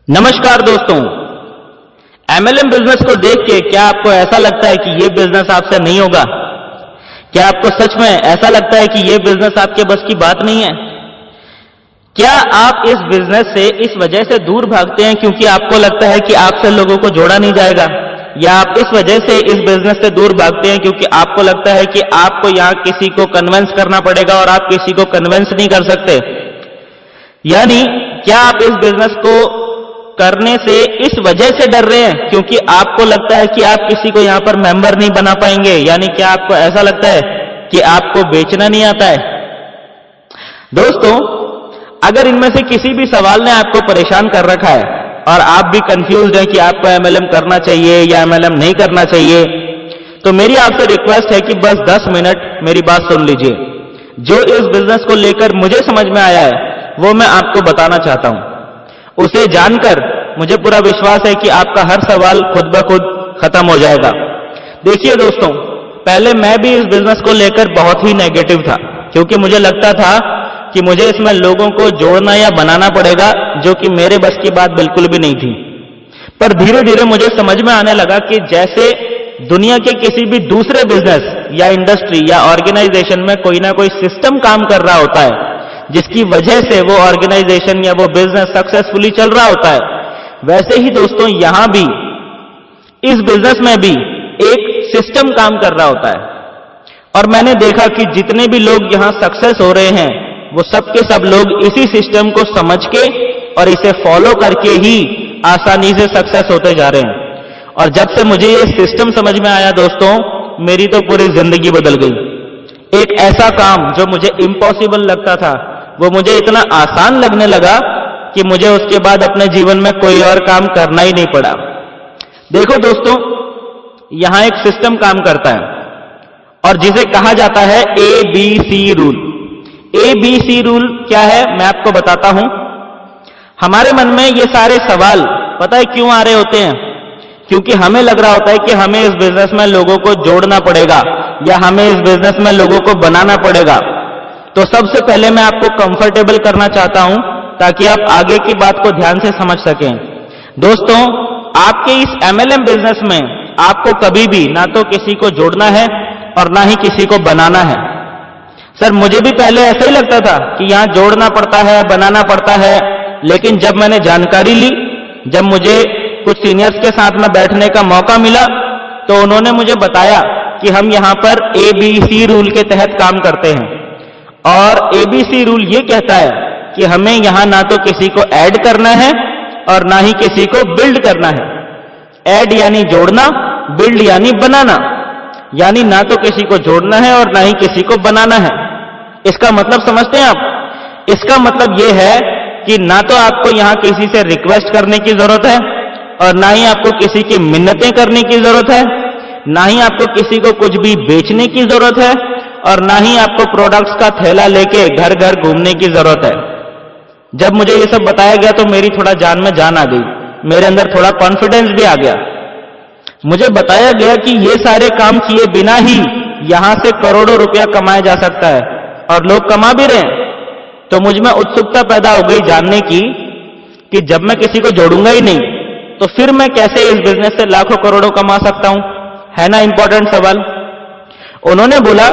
नमस्कार दोस्तों, MLM business को देख के क्या आपको ऐसा लगता है कि ये बिजनेस आपसे नहीं होगा? क्या आपको सच में ऐसा लगता है कि ये बिजनेस आपके बस की बात नहीं है? क्या आप इस बिजनेस से इस वजह से दूर भागते हैं क्योंकि आपको लगता है कि आपसे लोगों को जोड़ा नहीं जाएगा, या आप इस वजह से इस बिजनेस से दूर भागते हैं क्योंकि आपको लगता है कि आपको यहां किसी को कन्विंस करना पड़ेगा और आप किसी को कन्विंस नहीं कर सकते? यानी क्या आप इस बिजनेस को करने से इस वजह से डर रहे हैं क्योंकि आपको लगता है कि आप किसी को यहां पर मेंबर नहीं बना पाएंगे? यानी क्या आपको ऐसा लगता है कि आपको बेचना नहीं आता है? दोस्तों, अगर इनमें से किसी भी सवाल ने आपको परेशान कर रखा है और आप भी कंफ्यूज्ड हैं कि आपको एमएलएम करना चाहिए या एमएलएम नहीं करना चाहिए, तो मेरी आपसे रिक्वेस्ट है कि बस 10 मिनट मेरी बात सुन लीजिए। जो इस बिजनेस को लेकर मुझे समझ में आया है वो मैं आपको बताना चाहता हूं। उसे जानकर मुझे पूरा विश्वास है कि आपका हर सवाल खुद ब खुद खत्म हो जाएगा। देखिए दोस्तों, पहले मैं भी इस बिजनेस को लेकर बहुत ही नेगेटिव था क्योंकि मुझे लगता था कि मुझे इसमें लोगों को जोड़ना या बनाना पड़ेगा, जो कि मेरे बस की बात बिल्कुल भी नहीं थी। पर धीरे धीरे मुझे समझ में आने लगा कि जैसे दुनिया के किसी भी दूसरे बिजनेस या इंडस्ट्री या ऑर्गेनाइजेशन में कोई ना कोई सिस्टम काम कर रहा होता है जिसकी वजह से वो ऑर्गेनाइजेशन या वो बिजनेस सक्सेसफुली चल रहा होता है, वैसे ही दोस्तों यहां भी इस बिजनेस में भी एक सिस्टम काम कर रहा होता है। और मैंने देखा कि जितने भी लोग यहां सक्सेस हो रहे हैं वो सब के सब लोग इसी सिस्टम को समझ के और इसे फॉलो करके ही आसानी से सक्सेस होते जा रहे हैं। और जब से मुझे ये सिस्टम समझ में आया दोस्तों, मेरी तो पूरी जिंदगी बदल गई। एक ऐसा काम जो मुझे इम्पॉसिबल लगता था वो मुझे इतना आसान लगने लगा कि मुझे उसके बाद अपने जीवन में कोई और काम करना ही नहीं पड़ा। देखो दोस्तों, यहां एक सिस्टम काम करता है और जिसे कहा जाता है ABC रूल। ABC रूल क्या है मैं आपको बताता हूं। हमारे मन में ये सारे सवाल पता है क्यों आ रहे होते हैं? क्योंकि हमें लग रहा होता है कि हमें इस बिजनेस में लोगों को जोड़ना पड़ेगा या हमें इस बिजनेस में लोगों को बनाना पड़ेगा। तो सबसे पहले मैं आपको कंफर्टेबल करना चाहता हूं ताकि आप आगे की बात को ध्यान से समझ सकें। दोस्तों, आपके इस एमएलएम बिजनेस में आपको कभी भी ना तो किसी को जोड़ना है और ना ही किसी को बनाना है। सर, मुझे भी पहले ऐसा ही लगता था कि यहां जोड़ना पड़ता है, बनाना पड़ता है, लेकिन जब मैंने जानकारी ली, जब मुझे कुछ सीनियर्स के साथ में बैठने का मौका मिला, तो उन्होंने मुझे बताया कि हम यहां पर ABC रूल के तहत काम करते हैं। और ABC रूल ये कहता है कि हमें यहां ना तो किसी को ऐड करना है और ना ही किसी को बिल्ड करना है। ऐड यानी जोड़ना, बिल्ड यानी बनाना, यानी ना तो किसी को जोड़ना है और ना ही किसी को बनाना है। इसका मतलब समझते हैं आप? इसका मतलब यह है कि ना तो आपको यहां किसी से रिक्वेस्ट करने की जरूरत है और ना ही आपको किसी की मिन्नतें करने की जरूरत है, ना ही आपको किसी को कुछ भी बेचने की जरूरत है और ना ही आपको प्रोडक्ट्स का थैला लेके घर घर घूमने की जरूरत है। जब मुझे ये सब बताया गया तो मेरी थोड़ा जान में जान आ गई, मेरे अंदर थोड़ा कॉन्फिडेंस भी आ गया। मुझे बताया गया कि ये सारे काम किए बिना ही यहां से करोड़ों रुपया कमाया जा सकता है और लोग कमा भी रहे हैं। तो मुझ में उत्सुकता पैदा हो गई जानने की कि जब मैं किसी को जोड़ूंगा ही नहीं तो फिर मैं कैसे इस बिजनेस से लाखों करोड़ों कमा सकता हूं? है ना इंपॉर्टेंट सवाल। उन्होंने बोला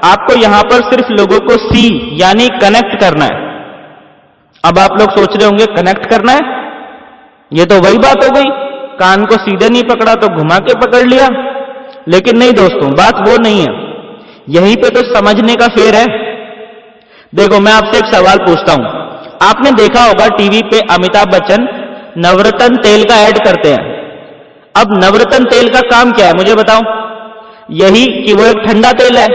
आपको यहां पर सिर्फ लोगों को सी यानी कनेक्ट करना है। अब आप लोग सोच रहे होंगे कनेक्ट करना है, ये तो वही बात हो गई, कान को सीधे नहीं पकड़ा तो घुमा के पकड़ लिया। लेकिन नहीं दोस्तों, बात वो नहीं है, यहीं पे तो समझने का फेर है। देखो, मैं आपसे एक सवाल पूछता हूं। आपने देखा होगा टीवी पे अमिताभ बच्चन नवरत्न तेल का ऐड करते हैं। अब नवरत्न तेल का काम क्या है मुझे बताओ? यही कि वो एक ठंडा तेल है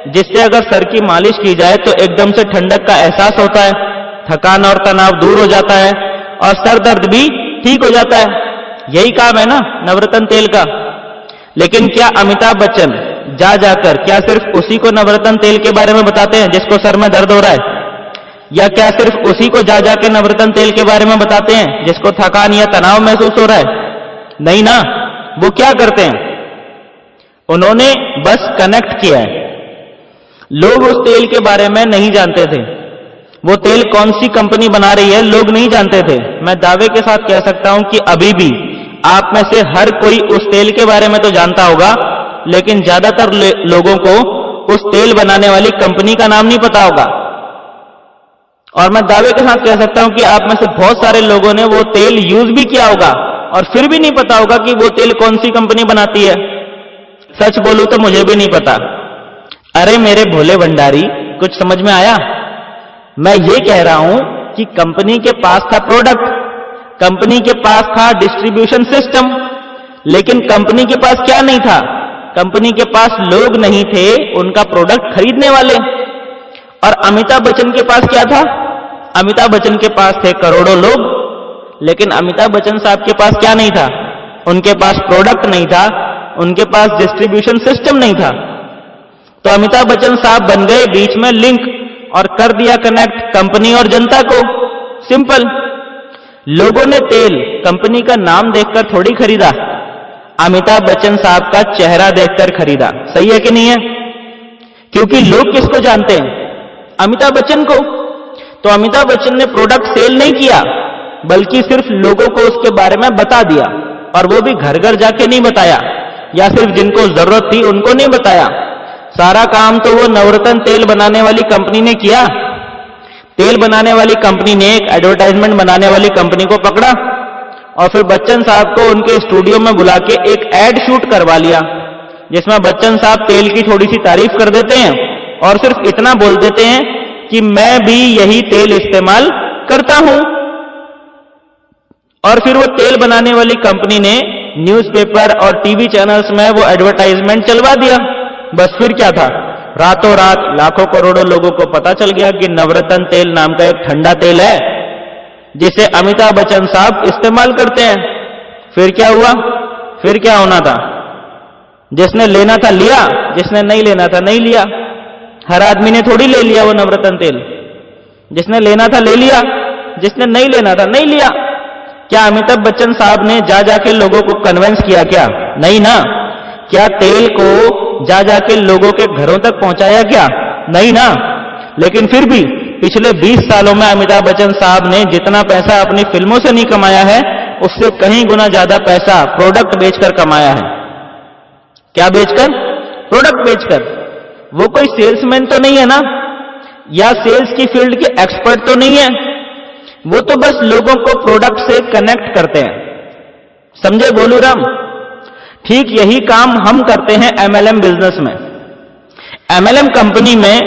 जिससे अगर सर की मालिश की जाए तो एकदम से ठंडक का एहसास होता है, थकान और तनाव दूर हो जाता है और सर दर्द भी ठीक हो जाता है। यही काम है ना नवरत्न तेल का। लेकिन क्या अमिताभ बच्चन जा जाकर क्या सिर्फ उसी को नवरत्न तेल के बारे में बताते हैं जिसको सर में दर्द हो रहा है? या क्या सिर्फ उसी को जा जाकर नवरत्न तेल के बारे में बताते हैं जिसको थकान या तनाव महसूस हो रहा है? नहीं ना। वो क्या करते हैं? उन्होंने बस कनेक्ट किया है। लोग उस तेल के बारे में नहीं जानते थे, वो तेल कौन सी कंपनी बना रही है लोग नहीं जानते थे। मैं दावे के साथ कह सकता हूं कि अभी भी आप में से हर कोई उस तेल के बारे में तो जानता होगा, लेकिन ज्यादातर लोगों को उस तेल बनाने वाली कंपनी का नाम नहीं पता होगा। और मैं दावे के साथ कह सकता हूं कि आप में से बहुत सारे लोगों ने वो तेल यूज भी किया होगा और फिर भी नहीं पता होगा कि वो तेल कौन सी कंपनी बनाती है। सच बोलूं तो मुझे भी नहीं पता। अरे मेरे भोले भंडारी, कुछ समझ में आया? मैं ये कह रहा हूं कि कंपनी के पास था प्रोडक्ट, कंपनी के पास था डिस्ट्रीब्यूशन सिस्टम, लेकिन कंपनी के पास क्या नहीं था? कंपनी के पास लोग नहीं थे उनका प्रोडक्ट खरीदने वाले। और अमिताभ बच्चन के पास क्या था? अमिताभ बच्चन के पास थे करोड़ों लोग, लेकिन अमिताभ बच्चन साहब के पास क्या नहीं था? उनके पास प्रोडक्ट नहीं था, उनके पास डिस्ट्रीब्यूशन सिस्टम नहीं था। तो अमिताभ बच्चन साहब बन गए बीच में लिंक और कर दिया कनेक्ट कंपनी और जनता को। सिंपल। लोगों ने तेल कंपनी का नाम देखकर थोड़ी खरीदा, अमिताभ बच्चन साहब का चेहरा देखकर खरीदा। सही है कि नहीं है? क्योंकि लोग किसको जानते हैं? अमिताभ बच्चन को। तो अमिताभ बच्चन ने प्रोडक्ट सेल नहीं किया, बल्कि सिर्फ लोगों को उसके बारे में बता दिया, और वो भी घर घर जाके नहीं बताया, या सिर्फ जिनको जरूरत थी उनको नहीं बताया। सारा काम तो वो नवरत्न तेल बनाने वाली कंपनी ने किया। तेल बनाने वाली कंपनी ने एक एडवर्टाइजमेंट बनाने वाली कंपनी को पकड़ा और फिर बच्चन साहब को उनके स्टूडियो में बुला के एक एड शूट करवा लिया, जिसमें बच्चन साहब तेल की थोड़ी सी तारीफ कर देते हैं और सिर्फ इतना बोल देते हैं कि मैं भी यही तेल इस्तेमाल करता हूं। और फिर वो तेल बनाने वाली कंपनी ने न्यूज़पेपर और टीवी चैनल्स में वो एडवर्टाइजमेंट चलवा दिया। बस फिर क्या था? रातों रात लाखों करोड़ों लोगों को पता चल गया कि नवरत्न तेल नाम का एक ठंडा तेल है जिसे अमिताभ बच्चन साहब इस्तेमाल करते हैं। फिर क्या हुआ? फिर क्या होना था? जिसने लेना था लिया, जिसने नहीं लेना था नहीं लिया। हर आदमी ने थोड़ी ले लिया वो नवरत्न तेल। जिसने लेना था ले लिया, जिसने नहीं लेना था नहीं लिया। क्या अमिताभ बच्चन साहब ने जा जाके लोगों को कन्विंस किया? क्या नहीं ना। क्या तेल को जा जाके लोगों के घरों तक पहुंचाया? क्या नहीं ना। लेकिन फिर भी पिछले 20 सालों में अमिताभ बच्चन साहब ने जितना पैसा अपनी फिल्मों से नहीं कमाया है, उससे कहीं गुना ज्यादा पैसा प्रोडक्ट बेचकर कमाया है। क्या बेचकर? प्रोडक्ट बेचकर। वो कोई सेल्समैन तो नहीं है ना, या सेल्स की फील्ड के एक्सपर्ट तो नहीं है। वो तो बस लोगों को प्रोडक्ट से कनेक्ट करते हैं। समझे बोलू राम? ठीक यही काम हम करते हैं एमएलएम बिजनेस में। एमएलएम कंपनी में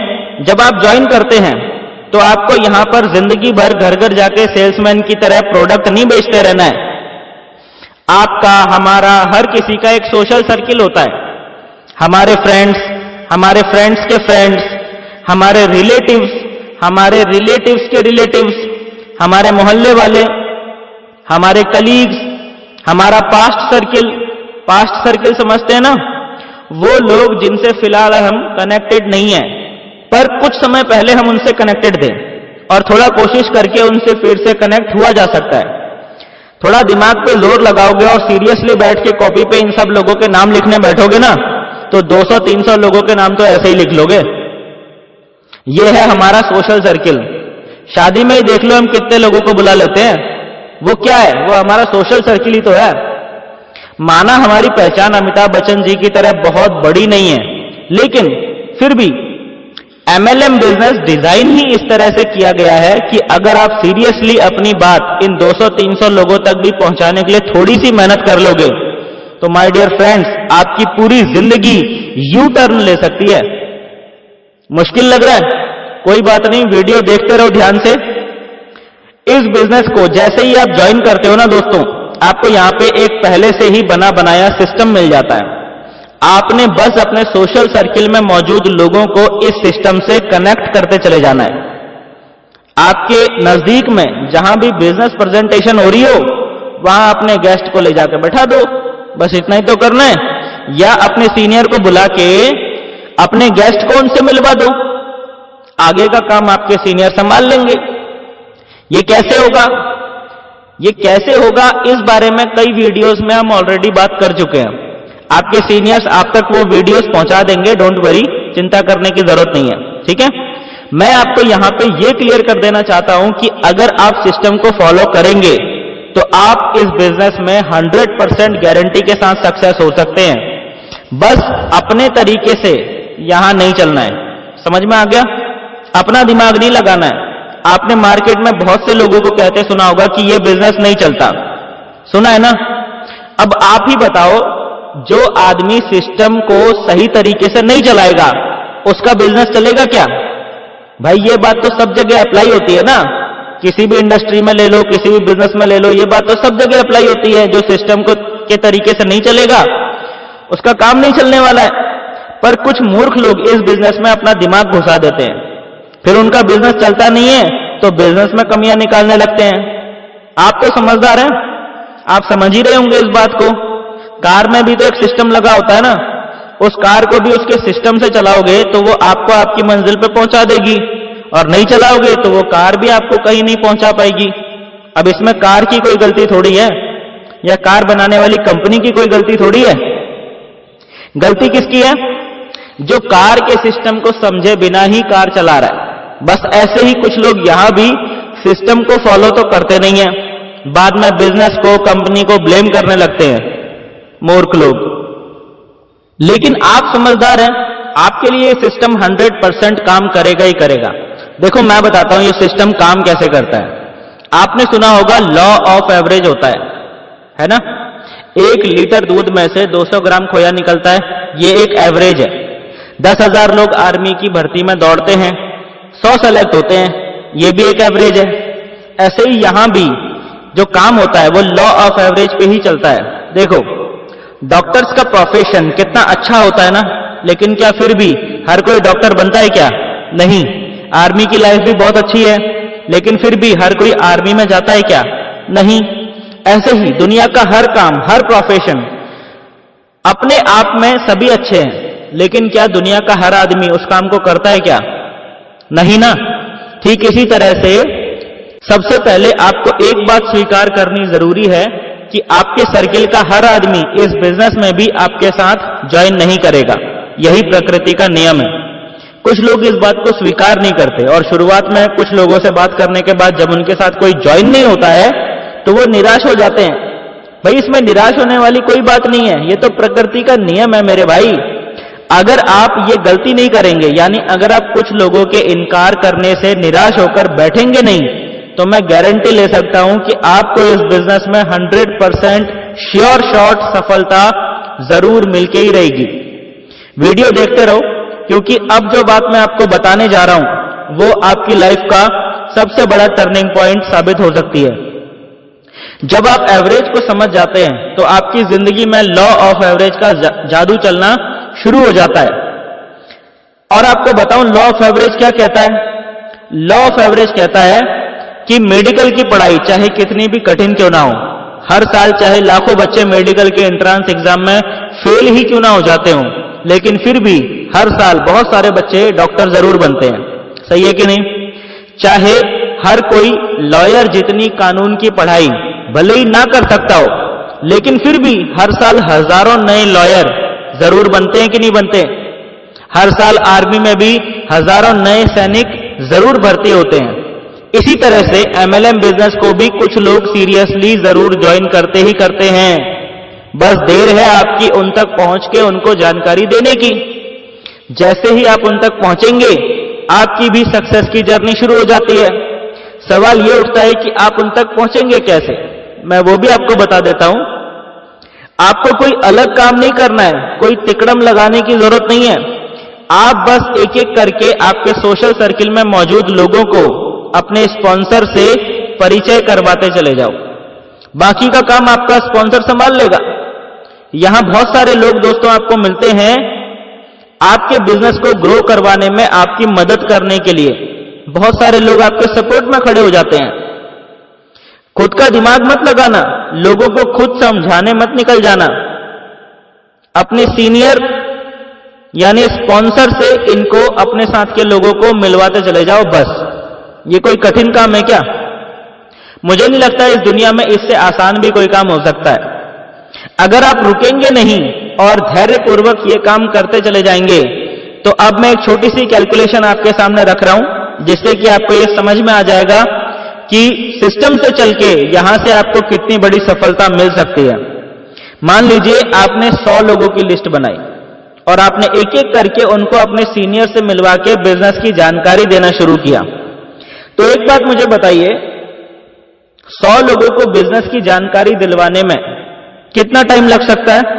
जब आप ज्वाइन करते हैं तो आपको यहां पर जिंदगी भर घर घर जाके सेल्समैन की तरह प्रोडक्ट नहीं बेचते रहना है। आपका, हमारा, हर किसी का एक सोशल सर्किल होता है। हमारे फ्रेंड्स के फ्रेंड्स, हमारे रिलेटिव्स के रिलेटिव्स, हमारे मोहल्ले वाले, हमारे कलीग्स, हमारा पास्ट सर्किल समझते हैं ना, वो लोग जिनसे फिलहाल हम कनेक्टेड नहीं है, पर कुछ समय पहले हम उनसे कनेक्टेड थे और थोड़ा कोशिश करके उनसे फिर से कनेक्ट हुआ जा सकता है। थोड़ा दिमाग पे जोर लगाओगे और सीरियसली बैठ के कॉपी पे इन सब लोगों के नाम लिखने बैठोगे ना, तो 200-300 लोगों के नाम तो ऐसे ही लिख लोगे। ये है हमारा सोशल सर्किल। शादी में ही देख लो हम कितने लोगों को बुला लेते हैं। वो क्या है? वो हमारा सोशल सर्किल ही तो है। माना हमारी पहचान अमिताभ बच्चन जी की तरह बहुत बड़ी नहीं है, लेकिन फिर भी एमएलएम बिजनेस डिजाइन ही इस तरह से किया गया है कि अगर आप सीरियसली अपनी बात इन 200-300 लोगों तक भी पहुंचाने के लिए थोड़ी सी मेहनत कर लोगे, तो माय डियर फ्रेंड्स, आपकी पूरी जिंदगी यू टर्न ले सकती है। मुश्किल लग रहा है? कोई बात नहीं, वीडियो देखते रहो ध्यान से। इस बिजनेस को जैसे ही आप ज्वाइन करते हो ना दोस्तों, आपको यहां पे एक पहले से ही बना बनाया सिस्टम मिल जाता है। आपने बस अपने सोशल सर्किल में मौजूद लोगों को इस सिस्टम से कनेक्ट करते चले जाना है। आपके नजदीक में जहां भी बिजनेस प्रेजेंटेशन हो रही हो, वहां अपने गेस्ट को ले जाकर बैठा दो, बस इतना ही तो करना है। या अपने सीनियर को बुला के अपने गेस्ट को उनसे मिलवा दो, आगे का काम आपके सीनियर संभाल लेंगे। ये कैसे होगा? ये कैसे होगा, इस बारे में कई वीडियोस में हम ऑलरेडी बात कर चुके हैं। आपके सीनियर्स आप तक वो वीडियोस पहुंचा देंगे, डोंट वरी, चिंता करने की जरूरत नहीं है, ठीक है। मैं आपको यहां पे ये क्लियर कर देना चाहता हूं कि अगर आप सिस्टम को फॉलो करेंगे तो आप इस बिजनेस में 100% गारंटी के साथ सक्सेस हो सकते हैं। बस अपने तरीके से यहां नहीं चलना है। समझ में आ गया? अपना दिमाग नहीं लगाना है। आपने मार्केट में बहुत से लोगों को कहते सुना होगा कि यह बिजनेस नहीं चलता, सुना है ना? अब आप ही बताओ, जो आदमी सिस्टम को सही तरीके से नहीं चलाएगा उसका बिजनेस चलेगा क्या? भाई ये बात तो सब जगह अप्लाई होती है ना, किसी भी इंडस्ट्री में ले लो, किसी भी बिजनेस में ले लो, ये बात तो सब जगह अप्लाई होती है। जो सिस्टम को के तरीके से नहीं चलेगा उसका काम नहीं चलने वाला है। पर कुछ मूर्ख लोग इस बिजनेस में अपना दिमाग घुसा देते हैं, फिर उनका बिजनेस चलता नहीं है तो बिजनेस में कमियां निकालने लगते हैं। आप तो समझदार हैं, आप समझ ही रहे होंगे इस बात को। कार में भी तो एक सिस्टम लगा होता है ना, उस कार को भी उसके सिस्टम से चलाओगे तो वो आपको आपकी मंजिल पे पहुंचा देगी, और नहीं चलाओगे तो वो कार भी आपको कहीं नहीं पहुंचा पाएगी। अब इसमें कार की कोई गलती थोड़ी है, या कार बनाने वाली कंपनी की कोई गलती थोड़ी है। गलती किसकी है? जो कार के सिस्टम को समझे बिना ही कार चला रहा है। बस ऐसे ही कुछ लोग यहां भी सिस्टम को फॉलो तो करते नहीं है, बाद में बिजनेस को, कंपनी को ब्लेम करने लगते हैं, मूर्ख लोग। लेकिन आप समझदार हैं, आपके लिए सिस्टम 100% काम करेगा ही करेगा। देखो मैं बताता हूं ये सिस्टम काम कैसे करता है। आपने सुना होगा लॉ ऑफ एवरेज होता है ना? 1 लीटर दूध में से 200 ग्राम खोया निकलता है, ये एक एवरेज है। 10,000 लोग आर्मी की भर्ती में दौड़ते हैं, 100 सेलेक्ट होते हैं, ये भी एक एवरेज है। ऐसे ही यहां भी जो काम होता है वो लॉ ऑफ एवरेज पे ही चलता है। देखो डॉक्टर्स का प्रोफेशन कितना अच्छा होता है ना, लेकिन क्या फिर भी हर कोई डॉक्टर बनता है क्या? नहीं। आर्मी की लाइफ भी बहुत अच्छी है, लेकिन फिर भी हर कोई आर्मी में जाता है क्या? नहीं। ऐसे ही दुनिया का हर काम, हर प्रोफेशन अपने आप में सभी अच्छे हैं, लेकिन क्या दुनिया का हर आदमी उस काम को करता है क्या? नहीं ना। ठीक इसी तरह से सबसे पहले आपको एक बात स्वीकार करनी जरूरी है कि आपके सर्किल का हर आदमी इस बिजनेस में भी आपके साथ ज्वाइन नहीं करेगा। यही प्रकृति का नियम है। कुछ लोग इस बात को स्वीकार नहीं करते, और शुरुआत में कुछ लोगों से बात करने के बाद जब उनके साथ कोई ज्वाइन नहीं होता है तो वो निराश हो जाते हैं। भाई इसमें निराश होने वाली कोई बात नहीं है, ये तो प्रकृति का नियम है मेरे भाई। अगर आप ये गलती नहीं करेंगे, यानी अगर आप कुछ लोगों के इनकार करने से निराश होकर बैठेंगे नहीं, तो मैं गारंटी ले सकता हूं कि आपको इस बिजनेस में 100% श्योर शॉट सफलता जरूर मिलके ही रहेगी। वीडियो देखते रहो, क्योंकि अब जो बात मैं आपको बताने जा रहा हूं वो आपकी लाइफ का सबसे बड़ा टर्निंग पॉइंट साबित हो सकती है। जब आप एवरेज को समझ जाते हैं तो आपकी जिंदगी में लॉ ऑफ एवरेज का जादू चलना शुरू हो जाता है। और आपको बताऊं लॉ ऑफ एवरेज क्या कहता है? लॉ ऑफ एवरेज कहता है कि मेडिकल की पढ़ाई चाहे कितनी भी कठिन क्यों ना हो, हर साल चाहे लाखों बच्चे मेडिकल के एंट्रेंस एग्जाम में फेल ही क्यों ना हो जाते हों, लेकिन फिर भी हर साल बहुत सारे बच्चे डॉक्टर जरूर बनते हैं। सही है कि नहीं? चाहे हर कोई लॉयर जितनी कानून की पढ़ाई भले ही ना कर सकता हो, लेकिन फिर भी हर साल हजारों नए लॉयर जरूर बनते हैं कि नहीं बनते? हर साल आर्मी में भी हजारों नए सैनिक जरूर भर्ती होते हैं। इसी तरह से MLM बिजनेस को भी कुछ लोग सीरियसली जरूर ज्वाइन करते ही करते हैं। बस देर है आपकी उन तक पहुंच के उनको जानकारी देने की। जैसे ही आप उन तक पहुंचेंगे आपकी भी सक्सेस की जर्नी शुरू हो जाती है। सवाल यह उठता है कि आप उन तक पहुंचेंगे कैसे? मैं वो भी आपको बता देता हूं। आपको कोई अलग काम नहीं करना है, कोई तिकड़म लगाने की जरूरत नहीं है। आप बस एक एक करके आपके सोशल सर्किल में मौजूद लोगों को अपने स्पॉन्सर से परिचय करवाते चले जाओ। बाकी का काम आपका स्पॉन्सर संभाल लेगा। यहां बहुत सारे लोग दोस्तों आपको मिलते हैं आपके बिजनेस को ग्रो करवाने में आपकी मदद करने के लिए। बहुत सारे लोग आपके सपोर्ट में खड़े हो जाते हैं। खुद का दिमाग मत लगाना, लोगों को खुद समझाने मत निकल जाना। अपने सीनियर यानी स्पॉन्सर से इनको अपने साथ के लोगों को मिलवाते चले जाओ। बस ये कोई कठिन काम है क्या? मुझे नहीं लगता इस दुनिया में इससे आसान भी कोई काम हो सकता है। अगर आप रुकेंगे नहीं और धैर्यपूर्वक ये काम करते चले जाएंगे, तो अब मैं एक छोटी सी कैलकुलेशन आपके सामने रख रहा हूं। जिससे कि आपको ये समझ में आ जाएगा कि सिस्टम से चल के यहां से आपको कितनी बड़ी सफलता मिल सकती है। मान लीजिए आपने 100 लोगों की लिस्ट बनाई और आपने एक एक करके उनको अपने सीनियर से मिलवा के बिजनेस की जानकारी देना शुरू किया। तो एक बात मुझे बताइए, 100 लोगों को बिजनेस की जानकारी दिलवाने में कितना टाइम लग सकता है?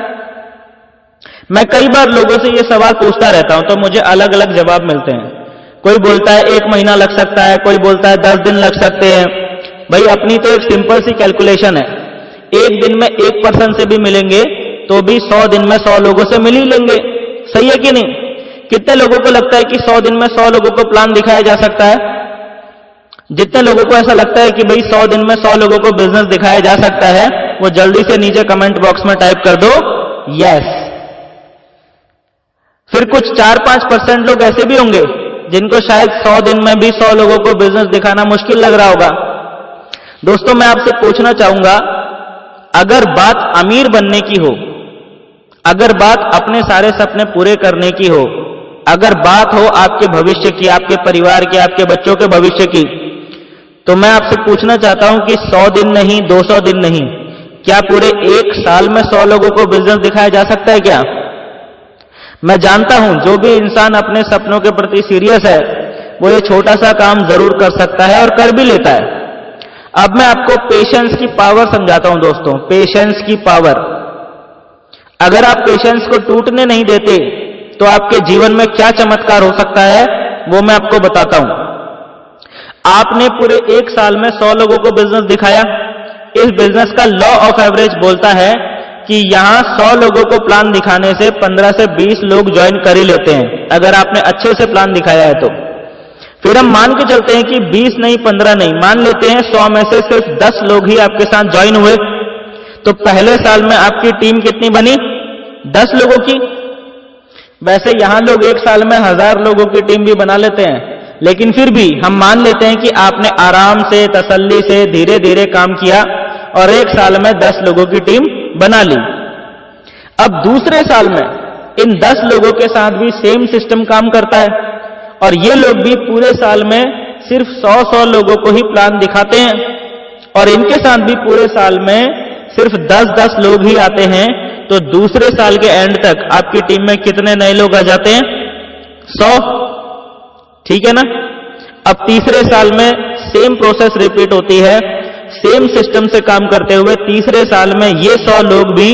मैं कई बार लोगों से ये सवाल पूछता रहता हूं तो मुझे अलग अलग जवाब मिलते हैं। कोई बोलता है 1 महीना लग सकता है, कोई बोलता है 10 दिन लग सकते हैं। भाई अपनी तो एक सिंपल सी कैलकुलेशन है, एक दिन में 1 पर्सन से भी मिलेंगे तो भी 100 दिन में 100 लोगों से मिल ही लेंगे। सही है कि नहीं? कितने लोगों को लगता है कि 100 दिन में 100 लोगों को प्लान दिखाया जा सकता है? जितने लोगों को ऐसा लगता है कि भाई 100 दिन में 100 लोगों को बिजनेस दिखाया जा सकता है, वो जल्दी से नीचे कमेंट बॉक्स में टाइप कर दो यस। फिर कुछ 4-5% लोग ऐसे भी होंगे जिनको शायद 100 दिन में भी 100 लोगों को बिजनेस दिखाना मुश्किल लग रहा होगा। दोस्तों मैं आपसे पूछना चाहूंगा, अगर बात अमीर बनने की हो, अगर बात अपने सारे सपने पूरे करने की हो, अगर बात हो आपके भविष्य की, आपके परिवार की, आपके बच्चों के भविष्य की, तो मैं आपसे पूछना चाहता हूं कि 100 दिन नहीं, 200 दिन नहीं, क्या पूरे 1 साल में 100 लोगों को बिजनेस दिखाया जा सकता है क्या? मैं जानता हूं जो भी इंसान अपने सपनों के प्रति सीरियस है वो ये छोटा सा काम जरूर कर सकता है और कर भी लेता है। अब मैं आपको पेशेंस की पावर समझाता हूं दोस्तों, पेशेंस की पावर। अगर आप पेशेंस को टूटने नहीं देते तो आपके जीवन में क्या चमत्कार हो सकता है वो मैं आपको बताता हूं। आपने पूरे 1 साल में 100 लोगों को बिजनेस दिखाया। इस बिजनेस का लॉ ऑफ एवरेज बोलता है कि यहां 100 लोगों को प्लान दिखाने से 15 से 20 लोग ज्वाइन कर ही लेते हैं, अगर आपने अच्छे से प्लान दिखाया है तो। फिर हम मान के चलते हैं कि 20 नहीं, 15 नहीं, मान लेते हैं 100 में से सिर्फ 10 लोग ही आपके साथ ज्वाइन हुए, तो पहले साल में आपकी टीम कितनी बनी? 10 लोगों की। वैसे यहां लोग 1 साल में 1000 लोगों की टीम भी बना लेते हैं, लेकिन फिर भी हम मान लेते हैं कि आपने आराम से, तसल्ली से, धीरे धीरे काम किया और 1 साल में 10 लोगों की टीम बना ली। अब दूसरे साल में इन 10 लोगों के साथ भी सेम सिस्टम काम करता है और ये लोग भी पूरे साल में सिर्फ 100-100 लोगों को ही प्लान दिखाते हैं और इनके साथ भी पूरे साल में सिर्फ 10-10 लोग ही आते हैं। तो दूसरे साल के एंड तक आपकी टीम में कितने नए लोग आ जाते हैं? 100। ठीक है ना? अब तीसरे साल में सेम प्रोसेस रिपीट होती है, सेम सिस्टम से काम करते हुए तीसरे साल में ये 100 लोग भी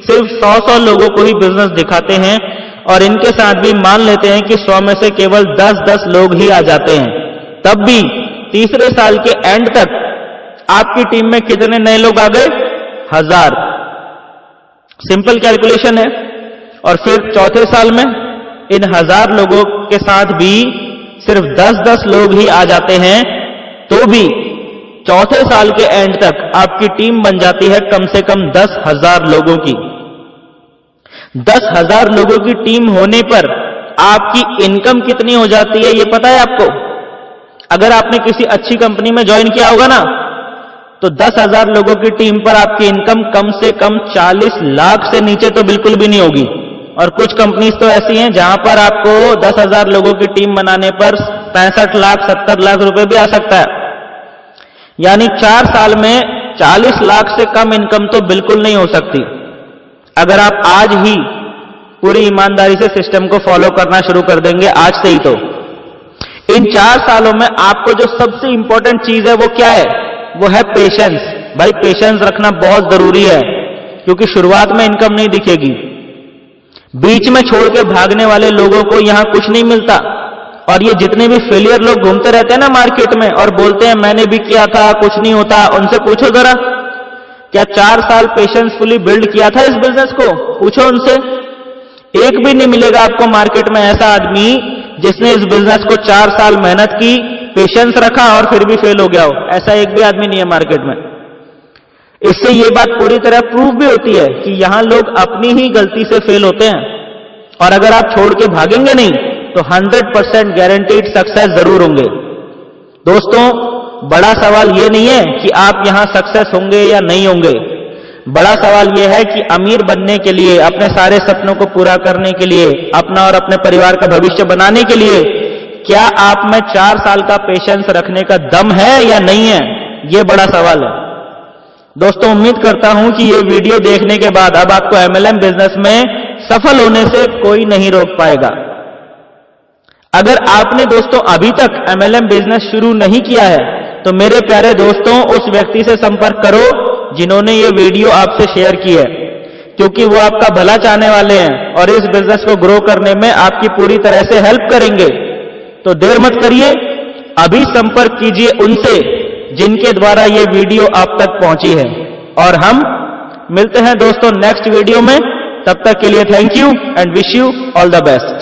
सिर्फ 100-100 लोगों को ही बिजनेस दिखाते हैं और इनके साथ भी मान लेते हैं कि 100 में से केवल 10-10 लोग ही आ जाते हैं। तब भी तीसरे साल के एंड तक आपकी टीम में कितने नए लोग आ गए? 1000। सिंपल कैलकुलेशन है। और फिर चौथे साल में इन 1000 लोगों के साथ भी सिर्फ 10-10 लोग ही आ जाते हैं, तो भी चौथे साल के एंड तक आपकी टीम बन जाती है कम से कम 10,000 लोगों की। 10,000 लोगों की टीम होने पर आपकी इनकम कितनी हो जाती है ये पता है आपको? अगर आपने किसी अच्छी कंपनी में ज्वाइन किया होगा ना, तो 10,000 लोगों की टीम पर आपकी इनकम कम से कम 40 लाख से नीचे तो बिल्कुल भी नहीं होगी। और कुछ कंपनीज तो ऐसी हैं जहां पर आपको 10,000 लोगों की टीम बनाने पर 65 लाख 70 लाख रुपए भी आ सकता है। यानी 4 साल में 40 लाख से कम इनकम तो बिल्कुल नहीं हो सकती अगर आप आज ही पूरी ईमानदारी से सिस्टम को फॉलो करना शुरू कर देंगे आज से ही। तो इन 4 सालों में आपको जो सबसे इंपॉर्टेंट चीज है वो क्या है? वो है पेशेंस। भाई पेशेंस रखना बहुत जरूरी है, क्योंकि शुरुआत में इनकम नहीं दिखेगी। बीच में छोड़ के भागने वाले लोगों को यहां कुछ नहीं मिलता। और ये जितने भी फेलियर लोग घूमते रहते हैं ना मार्केट में और बोलते हैं मैंने भी किया था कुछ नहीं होता, उनसे पूछो जरा, क्या 4 साल पेशेंसफुली बिल्ड किया था इस बिजनेस को? पूछो उनसे। एक भी नहीं मिलेगा आपको मार्केट में ऐसा आदमी जिसने इस बिजनेस को 4 साल मेहनत की, पेशेंस रखा और फिर भी फेल हो गया हो। ऐसा एक भी आदमी नहीं है मार्केट में। इससे ये बात पूरी तरह प्रूव भी होती है कि यहां लोग अपनी ही गलती से फेल होते हैं। और अगर आप छोड़ के भागेंगे नहीं तो 100% गारंटीड सक्सेस जरूर होंगे। दोस्तों बड़ा सवाल यह नहीं है कि आप यहां सक्सेस होंगे या नहीं होंगे। बड़ा सवाल यह है कि अमीर बनने के लिए, अपने सारे सपनों को पूरा करने के लिए, अपना और अपने परिवार का भविष्य बनाने के लिए क्या आप में 4 साल का पेशेंस रखने का दम है या नहीं है, यह बड़ा सवाल है। दोस्तों, उम्मीद करता हूं कि ये वीडियो देखने के बाद अब आपको MLM बिजनेस में सफल होने से कोई नहीं रोक पाएगा। अगर आपने दोस्तों अभी तक MLM बिजनेस शुरू नहीं किया है तो मेरे प्यारे दोस्तों, उस व्यक्ति से संपर्क करो जिन्होंने ये वीडियो आपसे शेयर की है, क्योंकि वो आपका भला चाहने वाले हैं और इस बिजनेस को ग्रो करने में आपकी पूरी तरह से हेल्प करेंगे। तो देर मत करिए, अभी संपर्क कीजिए उनसे जिनके द्वारा ये वीडियो आप तक पहुंची है। और हम मिलते हैं दोस्तों नेक्स्ट वीडियो में। तब तक के लिए thank you and wish you all the best.